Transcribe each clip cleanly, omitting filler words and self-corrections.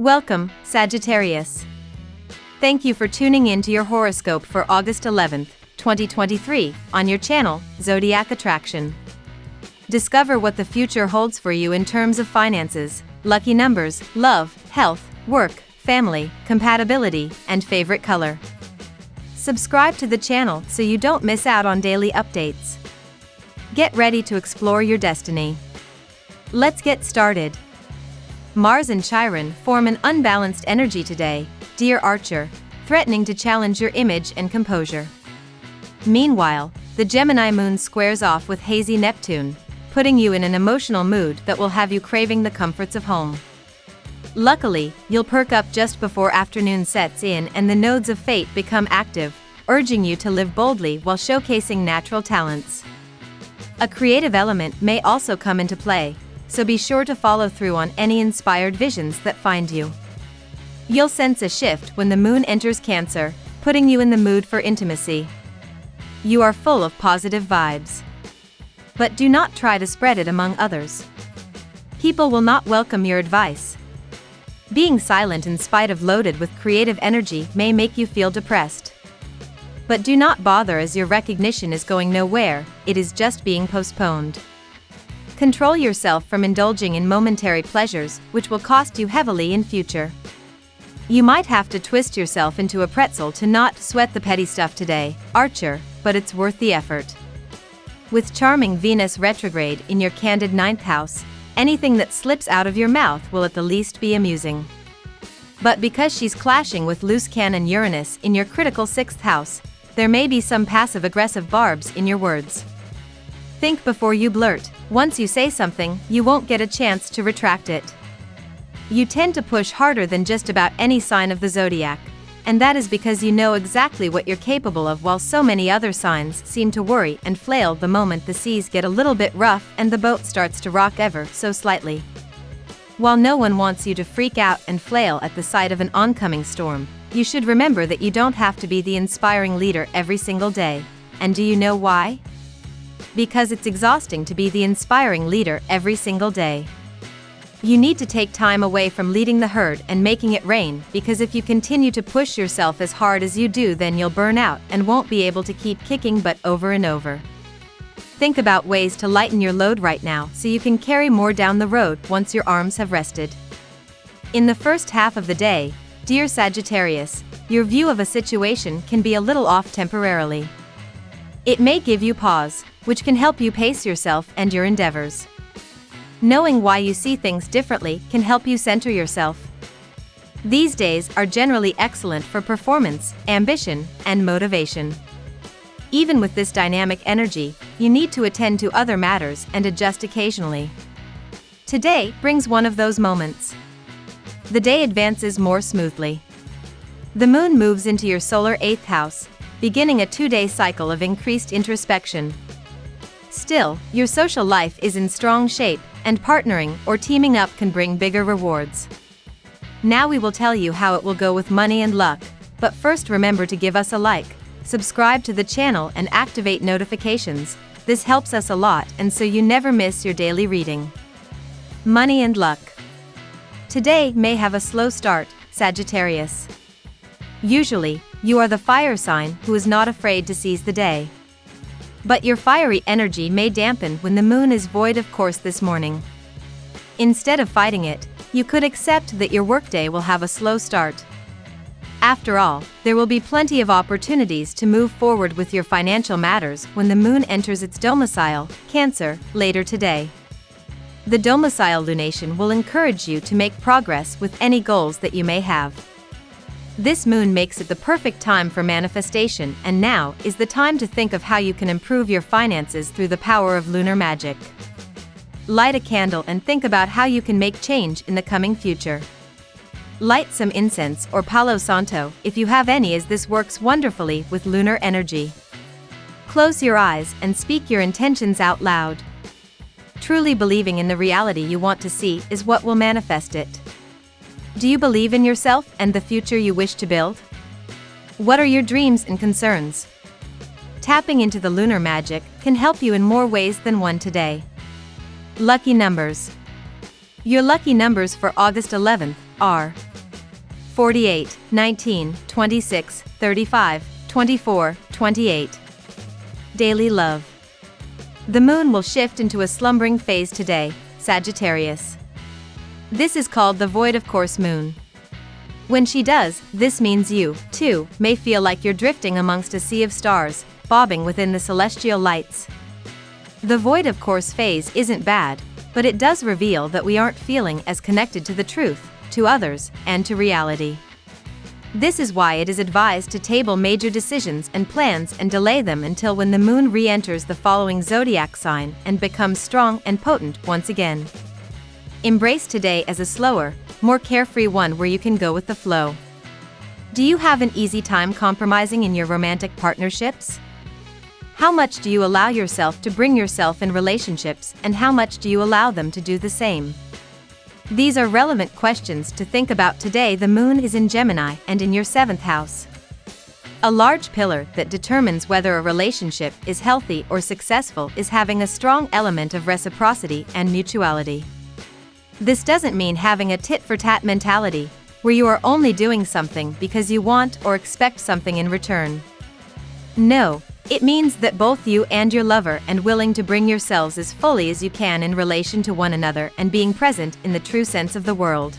Welcome, Sagittarius. Thank you for tuning in to your horoscope for August 11th, 2023, on your channel, Zodiac Attraction. Discover what the future holds for you in terms of finances, lucky numbers, love, health, work, family, compatibility, and favorite color. Subscribe to the channel so you don't miss out on daily updates. Get ready to explore your destiny. Let's get started. Mars and Chiron form an unbalanced energy today, dear Archer, threatening to challenge your image and composure. Meanwhile, the Gemini moon squares off with hazy Neptune, putting you in an emotional mood that will have you craving the comforts of home. Luckily, you'll perk up just before afternoon sets in and the nodes of fate become active, urging you to live boldly while showcasing natural talents. A creative element may also come into play, so be sure to follow through on any inspired visions that find you. You'll sense a shift when the moon enters Cancer, putting you in the mood for intimacy. You are full of positive vibes. But do not try to spread it among others. People will not welcome your advice. Being silent in spite of loaded with creative energy may make you feel depressed. But do not bother, as your recognition is going nowhere, it is just being postponed. Control yourself from indulging in momentary pleasures, which will cost you heavily in future. You might have to twist yourself into a pretzel to not sweat the petty stuff today, Archer, but it's worth the effort. With charming Venus retrograde in your candid 9th house, anything that slips out of your mouth will at the least be amusing. But because she's clashing with loose cannon Uranus in your critical 6th house, there may be some passive-aggressive barbs in your words. Think before you blurt. Once you say something, you won't get a chance to retract it. You tend to push harder than just about any sign of the zodiac, and that is because you know exactly what you're capable of, while so many other signs seem to worry and flail the moment the seas get a little bit rough and the boat starts to rock ever so slightly. While no one wants you to freak out and flail at the sight of an oncoming storm, you should remember that you don't have to be the inspiring leader every single day. And do you know why? Because it's exhausting to be the inspiring leader every single day. You need to take time away from leading the herd and making it rain, because if you continue to push yourself as hard as you do, then you'll burn out and won't be able to keep kicking butt over and over. Think about ways to lighten your load right now so you can carry more down the road once your arms have rested. In the first half of the day, dear Sagittarius, your view of a situation can be a little off temporarily. It may give you pause, which can help you pace yourself and your endeavors. Knowing why you see things differently can help you center yourself. These days are generally excellent for performance, ambition, and motivation. Even with this dynamic energy, you need to attend to other matters and adjust occasionally. Today brings one of those moments. The day advances more smoothly. The moon moves into your solar 8th house, beginning a 2-day cycle of increased introspection. Still, your social life is in strong shape, and partnering or teaming up can bring bigger rewards. Now we will tell you how it will go with money and luck, but first remember to give us a like, subscribe to the channel and activate notifications. This helps us a lot, and so you never miss your daily reading. Money and luck. Today may have a slow start, Sagittarius. Usually, you are the fire sign who is not afraid to seize the day. But your fiery energy may dampen when the moon is void of course this morning. Instead of fighting it, you could accept that your workday will have a slow start. After all, there will be plenty of opportunities to move forward with your financial matters when the moon enters its domicile, Cancer, later today. The domicile lunation will encourage you to make progress with any goals that you may have. This moon makes it the perfect time for manifestation, and now is the time to think of how you can improve your finances through the power of lunar magic. Light a candle and think about how you can make change in the coming future. Light some incense or Palo Santo if you have any, as this works wonderfully with lunar energy. Close your eyes and speak your intentions out loud. Truly believing in the reality you want to see is what will manifest it. Do you believe in yourself and the future you wish to build? What are your dreams and concerns? Tapping into the lunar magic can help you in more ways than one today. Lucky numbers. Your lucky numbers for August 11th are 48, 19, 26, 35, 24, 28. Daily love. The moon will shift into a slumbering phase today, Sagittarius. This is called the void of course moon. When she does, this means you, too, may feel like you're drifting amongst a sea of stars, bobbing within the celestial lights. The void of course phase isn't bad, but it does reveal that we aren't feeling as connected to the truth, to others, and to reality. This is why it is advised to table major decisions and plans and delay them until when the moon re-enters the following zodiac sign and becomes strong and potent once again. Embrace today as a slower, more carefree one where you can go with the flow. Do you have an easy time compromising in your romantic partnerships? How much do you allow yourself to bring yourself in relationships, and how much do you allow them to do the same? These are relevant questions to think about today. The moon is in Gemini and in your 7th house. A large pillar that determines whether a relationship is healthy or successful is having a strong element of reciprocity and mutuality. This doesn't mean having a tit-for-tat mentality, where you are only doing something because you want or expect something in return. No, it means that both you and your lover are willing to bring yourselves as fully as you can in relation to one another and being present in the true sense of the word.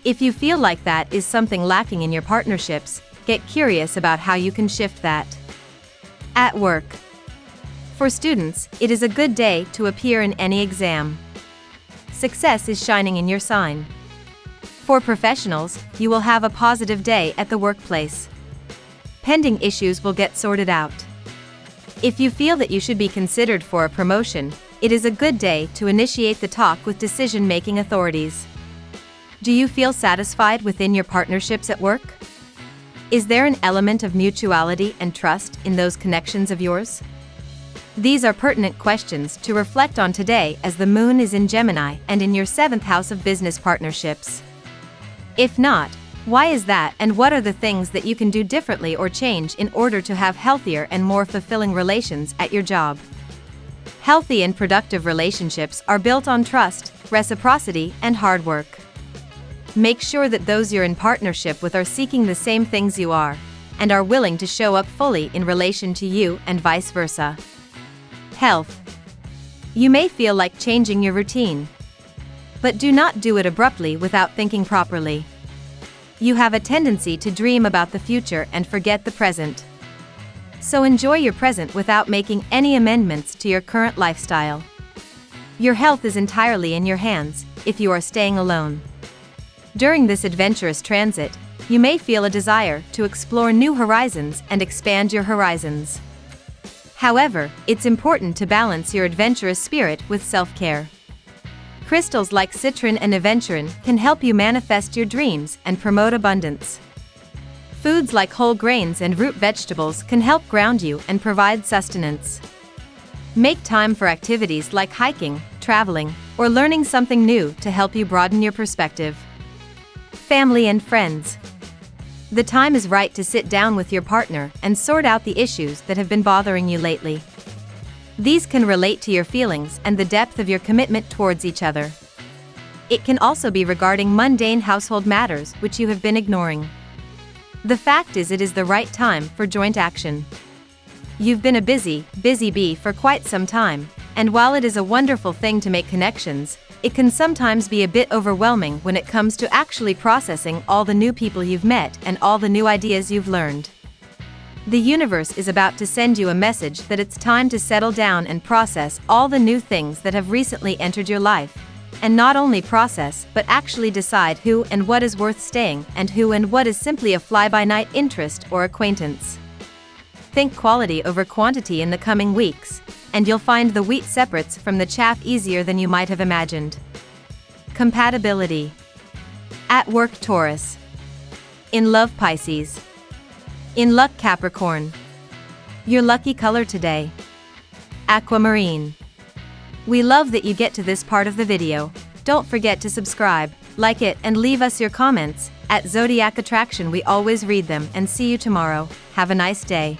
If you feel like that is something lacking in your partnerships, get curious about how you can shift that. At work. For students, it is a good day to appear in any exam. Success is shining in your sign. For professionals, you will have a positive day at the workplace. Pending issues will get sorted out. If you feel that you should be considered for a promotion, it is a good day to initiate the talk with decision-making authorities. Do you feel satisfied within your partnerships at work? Is there an element of mutuality and trust in those connections of yours? These are pertinent questions to reflect on today as the moon is in Gemini and in your 7th house of business partnerships. If not, why is that, and what are the things that you can do differently or change in order to have healthier and more fulfilling relations at your job? Healthy and productive relationships are built on trust, reciprocity, and hard work. Make sure that those you're in partnership with are seeking the same things you are, and are willing to show up fully in relation to you and vice versa. Health. You may feel like changing your routine, but do not do it abruptly without thinking properly. You have a tendency to dream about the future and forget the present. So enjoy your present without making any amendments to your current lifestyle. Your health is entirely in your hands, if you are staying alone. During this adventurous transit, you may feel a desire to explore new horizons and expand your horizons. However, it's important to balance your adventurous spirit with self-care. Crystals like citrine and aventurine can help you manifest your dreams and promote abundance. Foods like whole grains and root vegetables can help ground you and provide sustenance. Make time for activities like hiking, traveling, or learning something new to help you broaden your perspective. Family and friends. The time is right to sit down with your partner and sort out the issues that have been bothering you lately. These can relate to your feelings and the depth of your commitment towards each other. It can also be regarding mundane household matters which you have been ignoring. The fact is, it is the right time for joint action. You've been a busy bee for quite some time, and while it is a wonderful thing to make connections, it can sometimes be a bit overwhelming when it comes to actually processing all the new people you've met and all the new ideas you've learned. The universe is about to send you a message that it's time to settle down and process all the new things that have recently entered your life, and not only process but actually decide who and what is worth staying and who and what is simply a fly-by-night interest or acquaintance. Think quality over quantity in the coming weeks, and you'll find the wheat separates from the chaff easier than you might have imagined. Compatibility. At work, Taurus. In love, Pisces. In luck, Capricorn. Your lucky color today: aquamarine. We love that you get to this part of the video. Don't forget to subscribe, like it, and leave us your comments. At Zodiac Attraction we always read them, and see you tomorrow. Have a nice day.